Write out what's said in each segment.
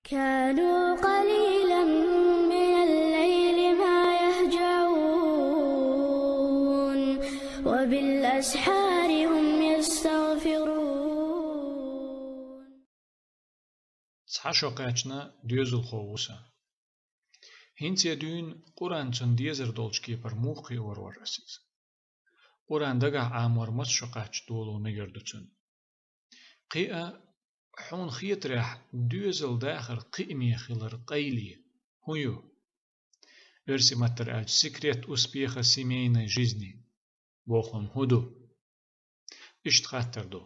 كانوا قليلا من الليل ما يهجعون وبالأسحار هم يستغفرون. صحاشو قاچنا ديوزل خووسا هنتي دون قرآن تن ديزر دولشكي پر موخي ور رسيز قرآن دقا عامور مسشو قاچ دولو نگردتن قيئة حون خيط راح ديوزل داخر قيمي خلر قيلي هيو ارسي متر اج سكريت успеха семейной жизни بوخم هدو اشت خاطر دو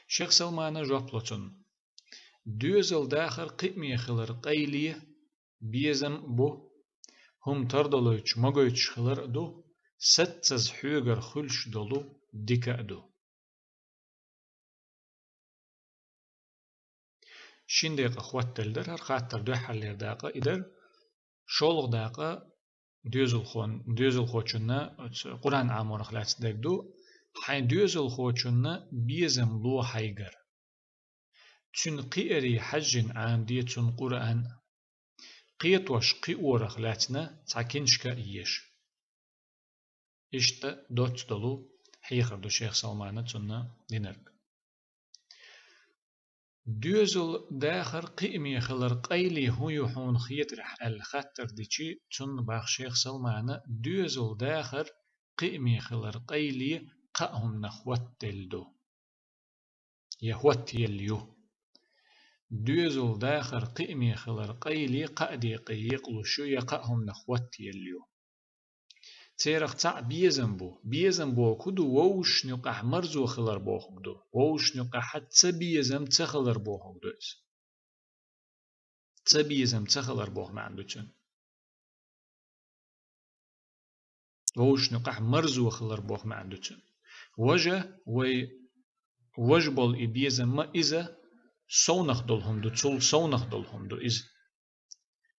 شيخ سلمان جوبلوتن ديوزل داخر قيمي خلر قيلي بيزم بو هم تردلوش مغوش خلر دو ستز حوغر خلش دولو ديكا دو شين دقيقة خوات تلدر هر خاطر دو حلير دقيقة إدر شولغ دقيقة ديوزل خوچنا قرآن عامور خلاتس دق دو حي ديوزل خوچنا بيزم لو حيغر تن قيري حجن عام دي تن قرآن قيتوش قيور خلاتنا تاكينشكا إيش إشتا دوت دولو حيخر دو شيخ سلمان تنا دينرك ديوزل داخر قيمي خلر قيلي هو يحون خيط رح الخطر ديشي تن باخ شيخ سلمان ديوزل داخر قيمي خلر قيلي قاهم نخوت دلدو يهوت يليو ديوزل داخر قيمي خلر قيلي قادي قيق لشو يقاهم نخوت يليو تيرخ تاع بيزم بو كدو ووش نقع مرزو خلر بوخ دو ووش نقع حتى بيزم تخلر بوخ دو تبيزم تخلر بوخ ما عنده چن ووش نقع مرزو خلر بوخ ما عنده چن وجه وجبل بيزم ما إذا سونخ دولهم دو تول سونخ دولهم دو إذ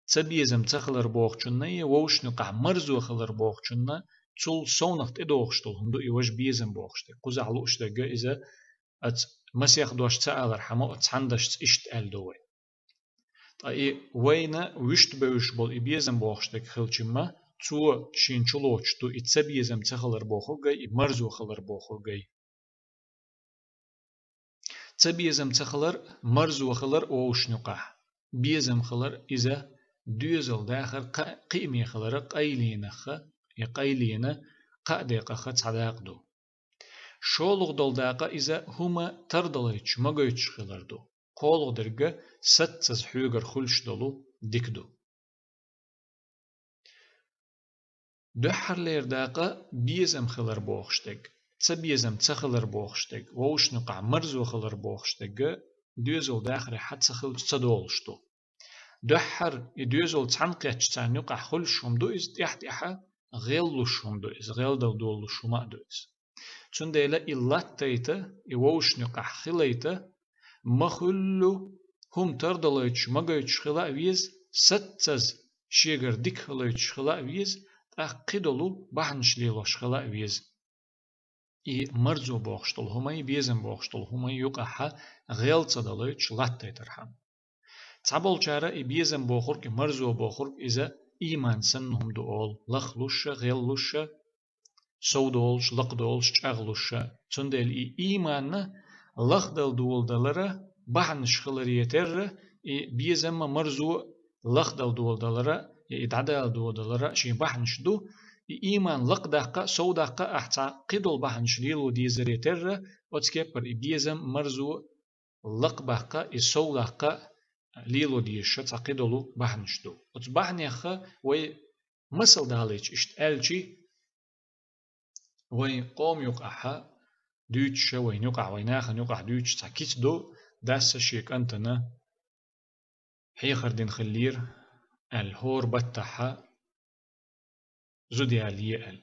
تبيزم تخلر بوخ چنه ووش نقع مرزو خلر بوخ چنه تول سونخ تدوخ دولهم دو إيوش بيزم بوخشته قوز علوش دقا إذا ات مسيخ دوش تأغر حمو اتساندش اشت أل دوي طيب وينا وشت بوش بول بيزم بوخشته خلچما تو شين چلوچ تو اتسبيزم تخلر بوخو جاي مرزو خلر بوخو جاي تبيزم تخلر مرزو خلر ووش نقع بيزم خلر إذا ديوزل داخل قيمي خلر قيلين خ يقيلين قادق خ تصداق دو شولغ دول داقة إذا هما تردليش مغيش خلر دو قولغ درجة ستز حوغر خلش دولو ديك دو دحر لير داقة بيزم خلر بوخشتك تبيزم تخلر بوخشتك ووش نقع مرزو خلر بوخشتك ديوزل داخل حتى خلش تدولشتو دحر ديوزل تعنقيتش تان يقع خلشهم دو إز تحت إحا غيلوشهم دو إز غيل دولوشهم دو إز تنديلا إلات تيتا يووش نقع خليتا مخلو هم تردلوش مغيش خلا ويز ستز شيغر ديك خلوش خلا ويز تأقيدلو بحنش ليلوش خلا ويز إي مرزو بوخشتل هما بيزم بوخشتل هما يقع غيل تدلوش لات تيترحم تعبول چارا إي بيزم بوخورك مرزو بوخورك إذا إيمان سنهم دول لخلوش غيلوش سودولش لقدولش چاغلوش تندل إي إيمان لخدل دول دلرا بحنش خلريتر إي بيزم مرزو لخدل دول دلرا إدعدل دول دلرا شي بحنش دو إيمان لقدقة سودقة أحتا قدول بحنش ليلو ديزريتر وتسكبر إي بيزم مرزو لقبقة إي سودقة ليلو ديش تعقدلو بحنش دو وتبحنيخ وي مسل داليش اشت ألشي وي قوم يقعها دوتش وين يقع ويناخ يقع دوتش تاكيت دو داس شيك أنتنا حيخر دين خلير الهور بتاعها زودي عليه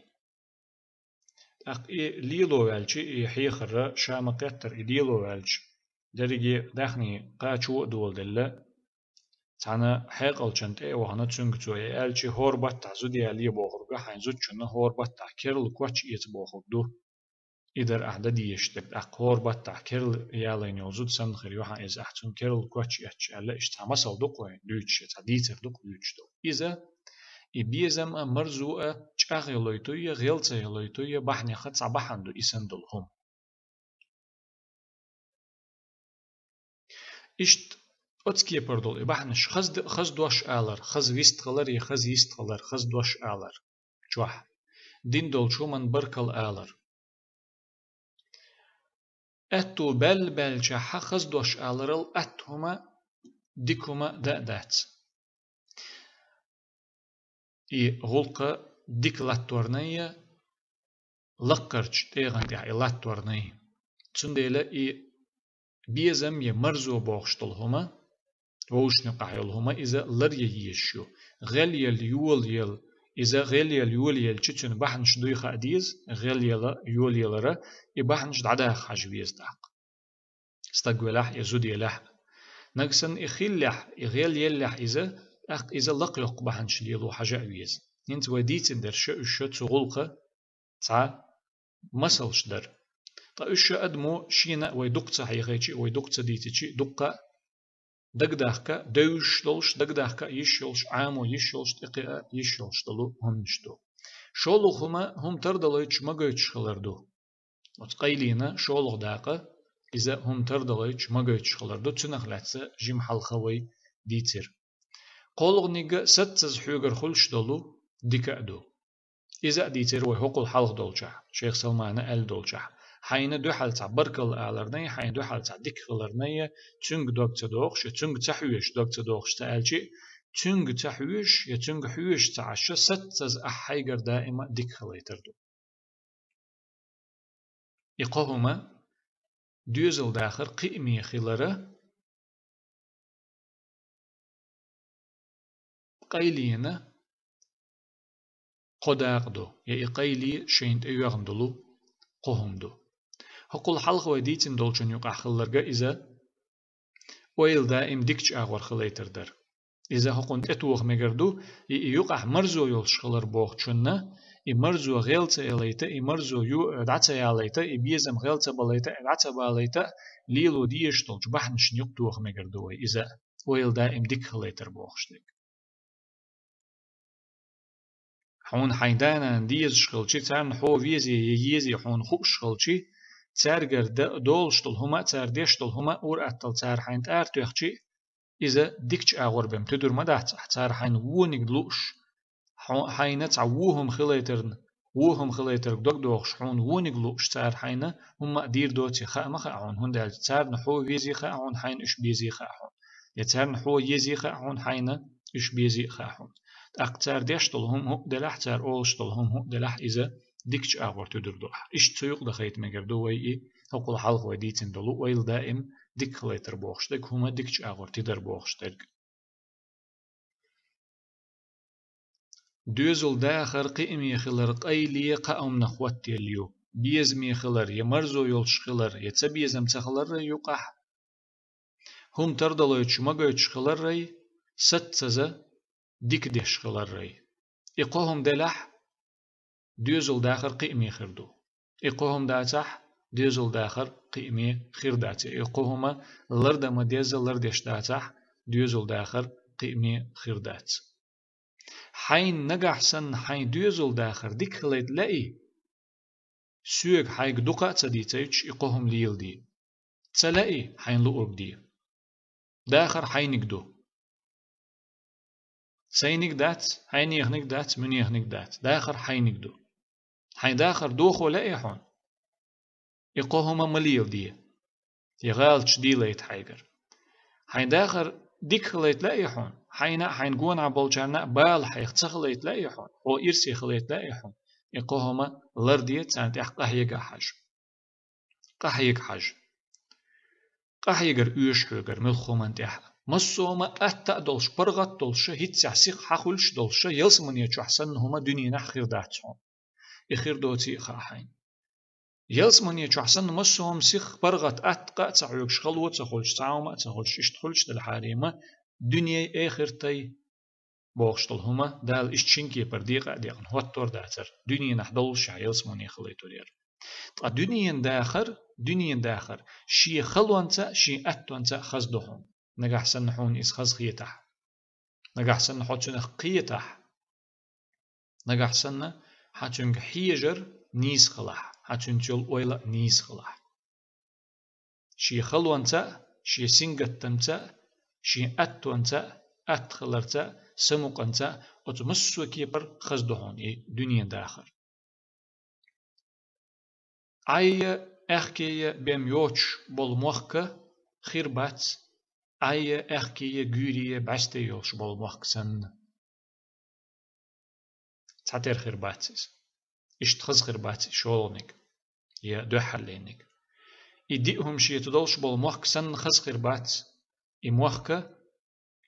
ليلو والشي حيخر شام قطر ليلو والش درجي داخني قاچو دول دلة تانا حيق الچنت وهنا تسنگ توي الشي هور بتاع زودي عليه بوخرجا حين زود شنو هور بتاع كيرل كوتش يت بوخرج دو إدر أعداد يشتك أقور بتاع كيرل يالين يوزود سن خريوها إذا أحسن كيرل كوتش يتش ألا إشتعمل دوقوين دوتش تعديتر دوق دوتش دو إذا إبيزم مرزوء شاغ يلويتوية غيلت يلويتوية بحني خدس عبحندو إسندلهم إشت أتسكي بردول إبحنش خز دوش آلر خز ويست غلر يخز يست غلر خز دوش آلر جوح دين دول شو من بركل آلر أتو بل جاحا خز دوش آلرل أتهما ديكوما دات إي غلقة ديك لاتورنية لقرج تيغن دي لاتورنية تنديلا إي بيزم يمرزو بوغشتلهما ووشنقايلهما إذا لريه يشو غالي اليول يل إذا غالي اليول يل تشتون بحنش دويخ أديز غالي اليول يلرا إبحنش دعدا خاجويز داق استقبلح يزود يلح نقصن إخيلح إغيال يلح إذا لقيق بحنش ليلو حاجة أويز ننت وديت در شو تغلق تع مسلش در تا إيش أدمو شينا ويدقت حيغيتي ويدقت ديتي دقة دقداخك دوش دولش دقداخك يشولش عامو يشولش تقيا يشولش دلو هنشتو شولو هما هم تردلويتش مغيتش خلردو وتقيلينا شولو داقة إذا هم تردلويتش مغيتش خلردو تنخلاتسا جيم حلخوي ديتر قولغ نيجا ستز حيوغر خلش دلو ديكادو إذا ديتر وحقل حلق دولجا شيخ سلمان أل دولجا حين دو حالة بركل آلرنية حين دو حالة ديك خلرنية تنگ دوك تدوخش تنگ تحويش دوك تدوخش تألجي تنگ تحويش يا تنگ حويش تعشى ستز أحيقر دائما ديك خليتردو إقاهما دوزل داخر قيمي خلره قيلينا قداقدو يا إقايلي شينت أيوغندلو قهمدو هقول حلقة وديتن دولشن يقع خلرجا إذا ويل دائم ديكش أغور خليتر در إذا هقون أتوخ مجردو يقع مرزو يلش خلر بوخ شننا مرزو غيلتا إليتا مرزو يو دعتا ياليتا بيزم غيلتا باليتا دعتا باليتا ليلو ديش دولش بحنش يقتوخ مجردو إذا ويل دائم ديك خليتر بوخشتك حون حيدانا ديز شخلشي تارن حو فيزي ييزي حون خوش شخلشي تارجر دولشتل هما تارديشتل هما اور أتل تار حين تارتوخشي إذا ديكش أغور بهم تدور مدات تار حين وونيك دلوش حين تعوهم خليترن وهم خليتر دوغش حون وونيك دلوش تار حين هما دير دوتي خا ما خاون هون دال تار نحو فيزي خاون حين إش بيزي خاون يتار نحو يزي خاون حين إش بيزي خاون أقتار ديشتل هم هو دلح تار أولشتل هم هو دلح إذا ديكش أغور تدور دوح إش تسوق دخيت مجردو وي هقول حلق وديتن دلو ويل دائم ديك خليتر بوخشتك هما ديكش أغور تدر بوخشتك دوزل داخر قيمي خلر قيلي قاوم نخوتي اليو بيزمي خلر يمرزو يولش خلر يتبيزم تخلر يقح هم تردلو يتشمغو يتشخلر ري ستزا ديك ديش خلر ري إقوهم دلح دوزل داخر قيمي خردو إقوهم داتح دوزل داخر قيمي خرداتي إقوهما لردما ديزل لردش داتح دوزل داخر قيمي خردات حين نجحسن حين دوزل داخر ديك خليت لاي سوق حيق دقا تديتيش إقوهم ليل دي تلاقي حين لؤرب دي داخر حينك دو سينك دات حين يغنك دات من يغنك دات داخر حينك دو حين داخر دوخو لاي حون إقوهما مليل دي يغالش دي ليت حيقر حين داخر ديك خليت لاي حون حين قون عبالجانا بال حيق تخليت لاي حون أو إرسي خليت لاي حون إقوهما لرديت سانت قحيق حاج قحيق حاج قحيقر إيش حيقر ملخومن تيح مصوما أتا دولش برغت دولش هيت سيحسيق حخولش دولش يلسمن يجحسن هما دنيا نخير داتهم إخير دوتي خاحين يلسمن يجحسن مصوم سيخ برغت أتقا تعيق شغلو تخولش تعوما تخولش اشتخولش دالحاريمة دنيا آخر تي بوغشتل هما دال اشتشنكي برديقة ديقن هوتور داتر دنيا نحدولش يلسمن يخليتو دير دنيا داخر شي خلوانتا شي أتوانتا خزدهم نجح سنحون إس خز خيتح نجح سنحوت شنخ قيتح نجح سنة حتنج حيجر نيس خلاح حتنج يول أويلا نيس خلاح شي خلوانتا شي سنجتنتا شي أتوانتا أتخلرتا سموقنتا أتمسو كيبر خزدهم دنيا داخر أي أخكي بيم يوتش بول موخك خير بات أي أخكي جوري بعستي يوش بول موخك سن تعتير خير باتس اشتخز خير باتس شولونك يا دو حلينك يديهم شي تدولش بول موخك سن خز خير باتس موخك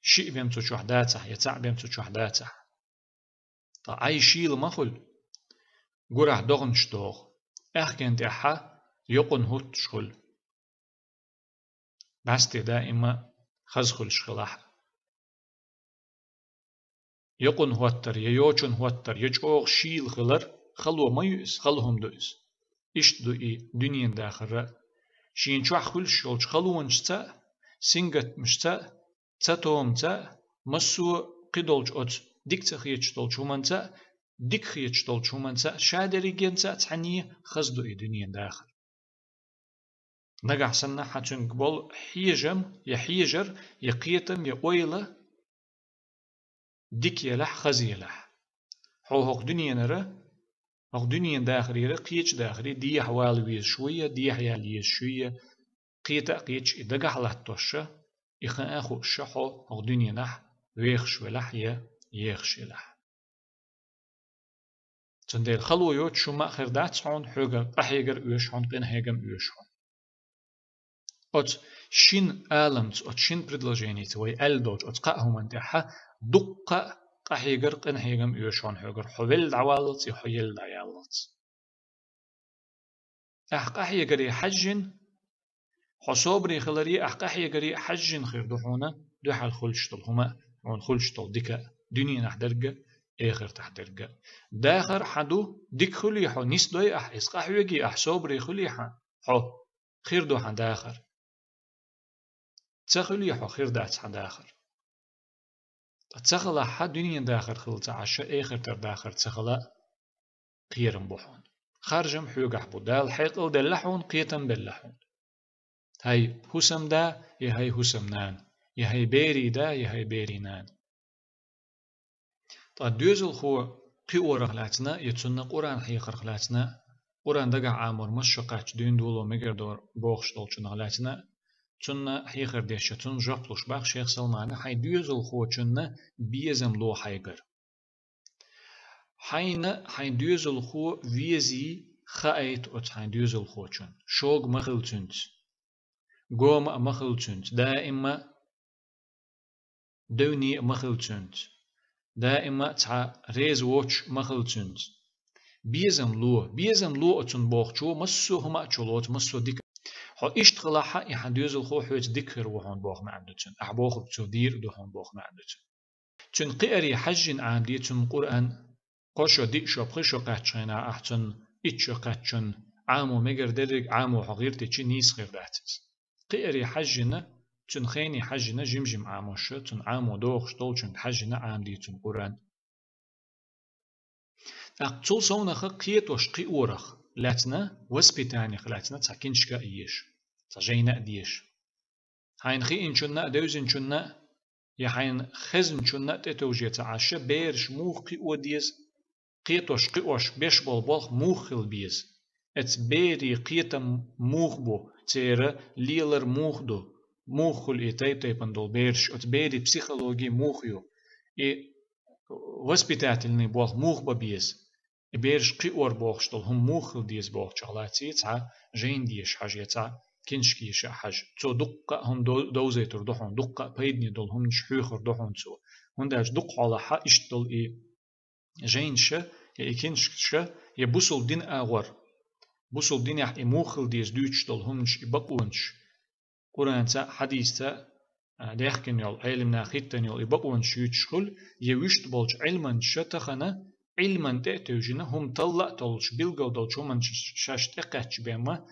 شيء بيم تشوح داتا يتع بيم تشوح داتا تا أي شيء المخل قرح دغن شتوغ أخكين تحا يقن هوت شخل بس دائما خزخل شخلاح يقن هوتر يوچن هوتر يجوغ شيل خلر خلو ميوس خلهم دوس إشت دو دنيا داخل شين شوح خل شولش خلوون شتا سنگت مشتا تاتوم تا مسو قدولج أت ديك تخيج تولج همانتا ديك خيج تولج همانتا شادري جنتا تعني خزدو دنيا داخل نجح سنة حتى قبل حيجم يحيجر يقيتم يقويله ديك يلح خزي يلح هو دنيا نرى هو دنيا داخلي رقيتش داخلي دي حوال ويز شوية دي حيال يز شوية قيتا قيتش إدقح لحتوشة إخن أخو الشحو هو دنيا نح ويخش ولح يخش لح تندير خلو يوت شو ما خردات شون حوغا أحيجر ويشون قين هيجم ويشون أت شين آلمت أت شين предложение توي ألدوج أت قاهم أنتها دقة قحيجر قن هيجم يوشون هيجر حويل دعوالت يحيل دعيالت قحيجر يحجن حصوبري خلري قحيجر حجن خير دحونا دحال خلشتل هما عن خلشتل ديكا دنيا نحدرجة آخر تحدرجة داخر حدو ديك خليحو نسدوي إسقحيجي صوبري خليحا حو خير دوحا داخر تخلي حو خير دات داخر تخلا حد دنيا داخر خلت عشاء آخر تر داخر تخلا قيرم بوحون خارجم حيوقح بودال حيقل دلحون قيتم باللحون هاي حسم دا يا هاي حسم نان يا هاي بيري دا يا هاي بيري نان تا دوزل خو قي ورغلاتنا يتسنى قرآن حيقر خلاتنا قرآن دقع عامر مشقاش دين دولو مقردور بوخش دولچن غلاتنا تنا حيقر ديشة تن جبلوش باق شيخ سلمان حي دوزل خو تنا بيزم لو حيقر حي دوزل خو ويزي خايت أت حي دوزل خو تن شوق مخل تنت قوم مخل تنت دائما دوني مخل تنت دائما تع ريز ووتش مخل تنت بيزم لو أتن بوخشو مسو هما أتشولوت مسو ديك هو إشتغلها يحدوزل خو حوت ديكر وهون بوخ معدتن أحبوخ بتودير دوهون بوخ معدتن تن قيري حجن عامدي تن قرآن قشو ديك شو بخشو قاتشينا أحتن إتشو قاتشن عامو مجر درج عامو حغير تيجي نيس غير داتس قيري حجنا تن خيني حجنا جمجم عاموش تن عامو دوخ شتولشن حجنا عامدي تن قرآن أقتل صونخ قيتوش قي أورخ لاتنا وسبيتاني خلاتنا تاكينشكا إيش تجينا ديش هاين خي إنشنا دوزن شنا يا هاين خزن شنا تتوجي تعشى بيرش موخ قي أوديز قيتوش قيوش بيش بول موخل بيز ات بيري قيتم موخ بو تيرا ليلر موخ دو موخل إتاي تيبن دول بيرش ات بيري بسيخولوجي موخيو وسبيتاتلني بول موخ ببيز بيرش قيور بوخشتل هم موخل ديز بوخش علاتي تا جين ديش حاجيتا كنشكيش حاج تو دقة هم دوزيتر دوحون دقة بيدني دول هم شحوخر دوحون تو هم داش دق على حا اشتل جين شا كنشكش يبوسل دين اغور بوسل دين يح موخل ديز دوتشتل هم يبقونش قرآن تا حديث تا ديخكن يول علم ناخيتن يول يبقونش يتشخل يوشت بولج علما شتخنا علما تأتوجنا هم طلع تلش بيلقو دلشو من شاش تقاتش بيما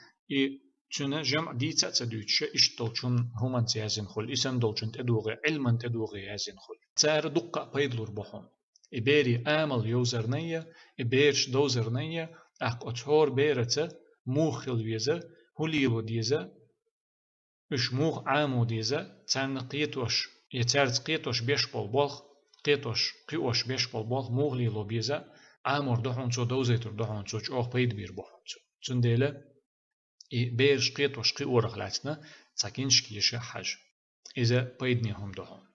تنا جمع دي تأتدوش اشتلشون هم تيازن خل إسان دلشون تدوغي علما تدوغي يازن خل تار دقة بيدلور بحون إبيري آمل يوزرنية إبيرش دوزرنية أق أتهور بيرتا موخل ويزا هوليلو ديزا إش موخ عامو ديزا تان قيتوش يتارت قيتوش بيش بالبالخ قيتوش قيوش بيش بالبالخ موغليلو بيزا عامور دحون سو دوزيتر دحون سو أوخ بيد بير بحون سو تنديلا بيرش قيتوش قيورخ لاتنا تاكينش كيشا حاج إذا بيدني هم دحون